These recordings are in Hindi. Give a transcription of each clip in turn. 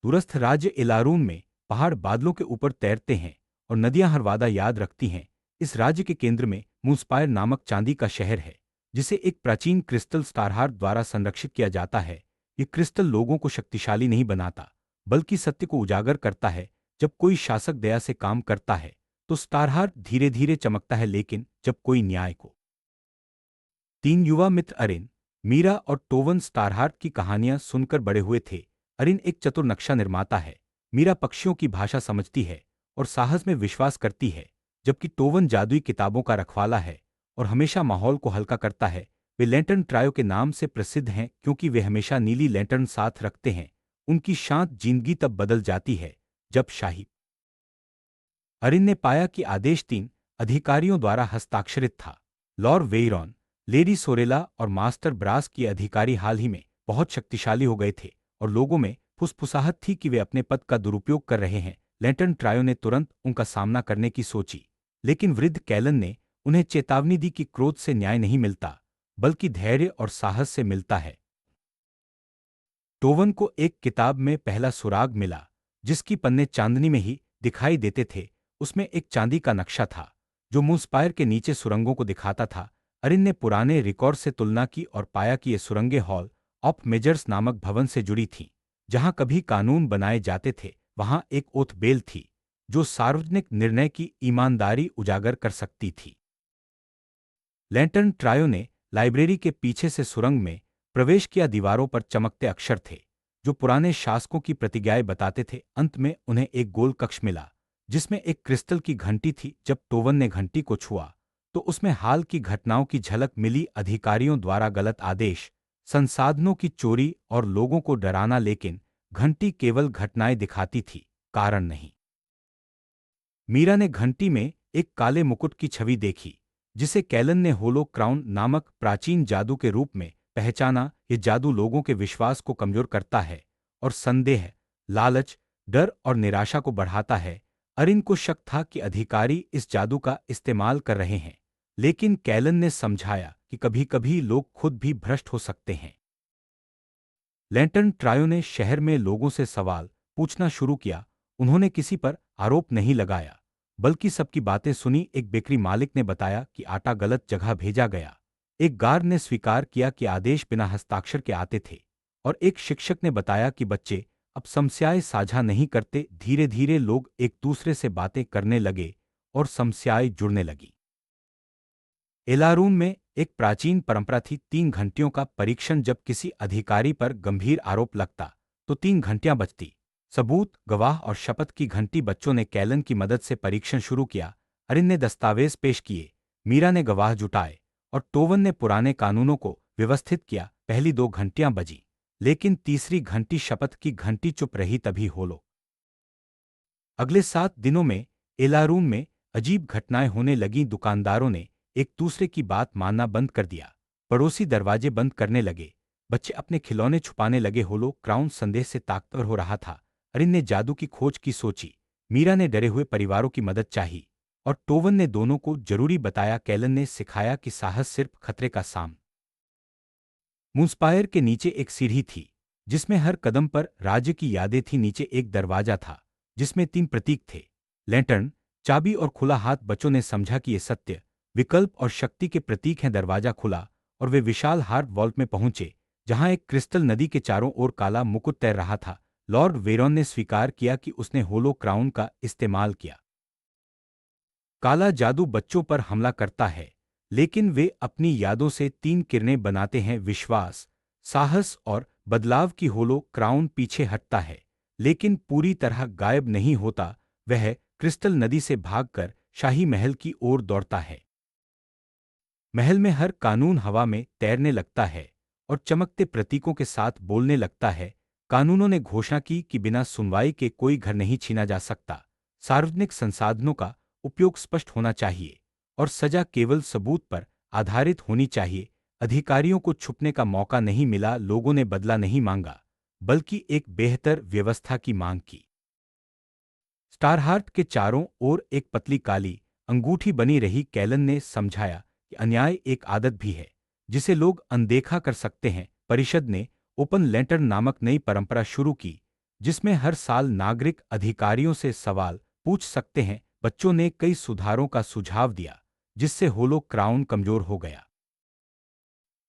दूरस्थ राज्य इलारून में पहाड़ बादलों के ऊपर तैरते हैं और नदियां हर वादा याद रखती हैं। इस राज्य के केंद्र में मूनस्पायर नामक चांदी का शहर है, जिसे एक प्राचीन क्रिस्टल स्टारहार्ट द्वारा संरक्षित किया जाता है। ये क्रिस्टल लोगों को शक्तिशाली नहीं बनाता, बल्कि सत्य को उजागर करता है। जब कोई शासक दया से काम करता है तो स्टारहार्ट धीरे धीरे चमकता है, लेकिन जब कोई न्याय को। तीन युवा मित्र अरिन, मीरा और टोवन स्टारहार्ट की कहानियां सुनकर बड़े हुए थे। अरिन एक चतुर नक्शा निर्माता है, मीरा पक्षियों की भाषा समझती है और साहस में विश्वास करती है, जबकि टोवन जादुई किताबों का रखवाला है और हमेशा माहौल को हल्का करता है। वे लैंटर्न ट्रायो के नाम से प्रसिद्ध हैं क्योंकि वे हमेशा नीली लैंटर्न साथ रखते हैं। उनकी शांत जिंदगी तब बदल जाती है जब शाही अरिन ने पाया कि आदेश तीन अधिकारियों द्वारा हस्ताक्षरित था। लॉर्ड वेयरॉन, लेडी सोरेला और मास्टर ब्रास के अधिकारी हाल ही में बहुत शक्तिशाली हो गए थे और लोगों में फुसफुसाहट थी कि वे अपने पद का दुरुपयोग कर रहे हैं। लैंटर्न ट्रायो ने तुरंत उनका सामना करने की सोची, लेकिन वृद्ध कैलन ने उन्हें चेतावनी दी कि क्रोध से न्याय नहीं मिलता, बल्कि धैर्य और साहस से मिलता है। टोवन को एक किताब में पहला सुराग मिला, जिसकी पन्ने चांदनी में ही दिखाई देते थे। उसमें एक चांदी का नक्शा था जो मूनस्पायर के नीचे सुरंगों को दिखाता था। अरिन ने पुराने रिकॉर्ड से तुलना की और पाया कि ये सुरंगें हॉल ऑफ मेजर्स नामक भवन से जुड़ी थीं। जहां कभी कानून बनाए जाते थे, वहां एक ओथ बेल थी जो सार्वजनिक निर्णय की ईमानदारी उजागर कर सकती थी। लैंटर्न ट्रायो ने लाइब्रेरी के पीछे से सुरंग में प्रवेश किया। दीवारों पर चमकते अक्षर थे जो पुराने शासकों की प्रतिज्ञाएं बताते थे। अंत में उन्हें एक गोल कक्ष मिला जिसमें एक क्रिस्टल की घंटी थी। जब टोवन ने घंटी को छुआ तो उसमें हाल की घटनाओं की झलक मिली, अधिकारियों द्वारा गलत आदेश, संसाधनों की चोरी और लोगों को डराना। लेकिन घंटी केवल घटनाएं दिखाती थी, कारण नहीं। मीरा ने घंटी में एक काले मुकुट की छवि देखी, जिसे कैलन ने होलो क्राउन नामक प्राचीन जादू के रूप में पहचाना। ये जादू लोगों के विश्वास को कमजोर करता है और संदेह, लालच, डर और निराशा को बढ़ाता है। अरिन को शक था कि अधिकारी इस जादू का इस्तेमाल कर रहे हैं, लेकिन कैलन ने समझाया कि कभी-कभी लोग खुद भी भ्रष्ट हो सकते हैं। लैंटर्न ट्रायो ने शहर में लोगों से सवाल पूछना शुरू किया। उन्होंने किसी पर आरोप नहीं लगाया, बल्कि सबकी बातें सुनी। एक बेकरी मालिक ने बताया कि आटा गलत जगह भेजा गया। एक गार्ड ने स्वीकार किया कि आदेश बिना हस्ताक्षर के आते थे, और एक शिक्षक ने बताया कि बच्चे अब समस्याएं साझा नहीं करते। धीरे धीरे लोग एक दूसरे से बातें करने लगे और समस्याएं जुड़ने लगी। एलारून में एक प्राचीन परंपरा थी, 3 घंटियों का परीक्षण। जब किसी अधिकारी पर गंभीर आरोप लगता तो 3 घंटियां बजती। सबूत, गवाह और शपथ की घंटी। बच्चों ने कैलन की मदद से परीक्षण शुरू किया। अरिन ने दस्तावेज पेश किए, मीरा ने गवाह जुटाए और टोवन ने पुराने कानूनों को व्यवस्थित किया। पहली 2 घंटियां बजी, लेकिन तीसरी घंटी, शपथ की घंटी, चुप रही। तभी होलो अगले 7 दिनों में एलारून में अजीब घटनाएं होने लगीं। दुकानदारों ने एक दूसरे की बात मानना बंद कर दिया, पड़ोसी दरवाजे बंद करने लगे, बच्चे अपने खिलौने छुपाने लगे। होलो क्राउन संदेह से ताकतवर हो रहा था। अरिन ने जादू की खोज की सोची, मीरा ने डरे हुए परिवारों की मदद चाही और टोवन ने दोनों को जरूरी बताया। कैलन ने सिखाया कि साहस सिर्फ खतरे का साम। मूनस्पायर के नीचे एक सीढ़ी थी जिसमें हर कदम पर राज्य की यादें थी। नीचे एक दरवाजा था जिसमें 3 प्रतीक थे, लैंटर्न, चाबी और खुला हाथ। बच्चों ने समझा कि ये सत्य, विकल्प और शक्ति के प्रतीक हैं। दरवाजा खुला और वे विशाल हार्ट वॉल्ट में पहुंचे, जहां एक क्रिस्टल नदी के चारों ओर काला मुकुट तैर रहा था। लॉर्ड वेरॉन ने स्वीकार किया कि उसने होलो क्राउन का इस्तेमाल किया। काला जादू बच्चों पर हमला करता है, लेकिन वे अपनी यादों से 3 किरणें बनाते हैं, विश्वास, साहस और बदलाव की। होलो क्राउन पीछे हटता है, लेकिन पूरी तरह गायब नहीं होता। वह क्रिस्टल नदी से भागकर शाही महल की ओर दौड़ता है। महल में हर कानून हवा में तैरने लगता है और चमकते प्रतीकों के साथ बोलने लगता है। कानूनों ने घोषणा की कि बिना सुनवाई के कोई घर नहीं छीना जा सकता। सार्वजनिक संसाधनों का उपयोग स्पष्ट होना चाहिए और सजा केवल सबूत पर आधारित होनी चाहिए। अधिकारियों को छुपने का मौका नहीं मिला। लोगों ने बदला नहीं मांगा, बल्कि एक बेहतर व्यवस्था की मांग की। स्टारहार्ट के चारों ओर एक पतली काली अंगूठी बनी रही। कैलन ने समझाया कि अन्याय एक आदत भी है जिसे लोग अनदेखा कर सकते हैं। परिषद ने ओपन लैंटर्न नामक नई परंपरा शुरू की, जिसमें हर साल नागरिक अधिकारियों से सवाल पूछ सकते हैं। बच्चों ने कई सुधारों का सुझाव दिया, जिससे होलो क्राउन कमजोर हो गया।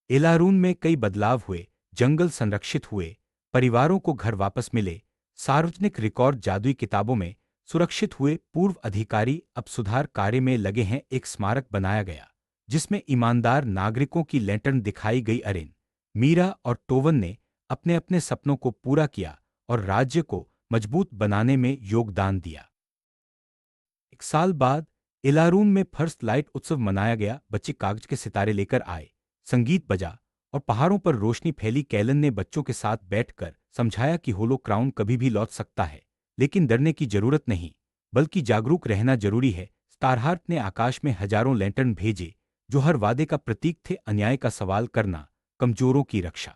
एलारून में कई बदलाव हुए, जंगल संरक्षित हुए, परिवारों को घर वापस मिले, सार्वजनिक रिकॉर्ड जादुई किताबों में सुरक्षित हुए। पूर्व अधिकारी अब सुधार कार्य में लगे हैं। एक स्मारक बनाया गया, जिसमें ईमानदार नागरिकों की लैंटर्न दिखाई गई। अरिन, मीरा और टोवन ने अपने अपने सपनों को पूरा किया और राज्य को मजबूत बनाने में योगदान दिया। एक साल बाद इलारून में फर्स्ट लाइट उत्सव मनाया गया। बच्चे कागज के सितारे लेकर आए, संगीत बजा और पहाड़ों पर रोशनी फैली। कैलन ने बच्चों के साथ बैठकर समझाया कि होलो क्राउन कभी भी लौट सकता है, लेकिन डरने की जरूरत नहीं, बल्कि जागरूक रहना जरूरी है। स्टारहार्ट ने आकाश में हजारों लैंटर्न भेजे, जो हर वादे का प्रतीक थे। अन्याय का सवाल करना, कमजोरों की रक्षा।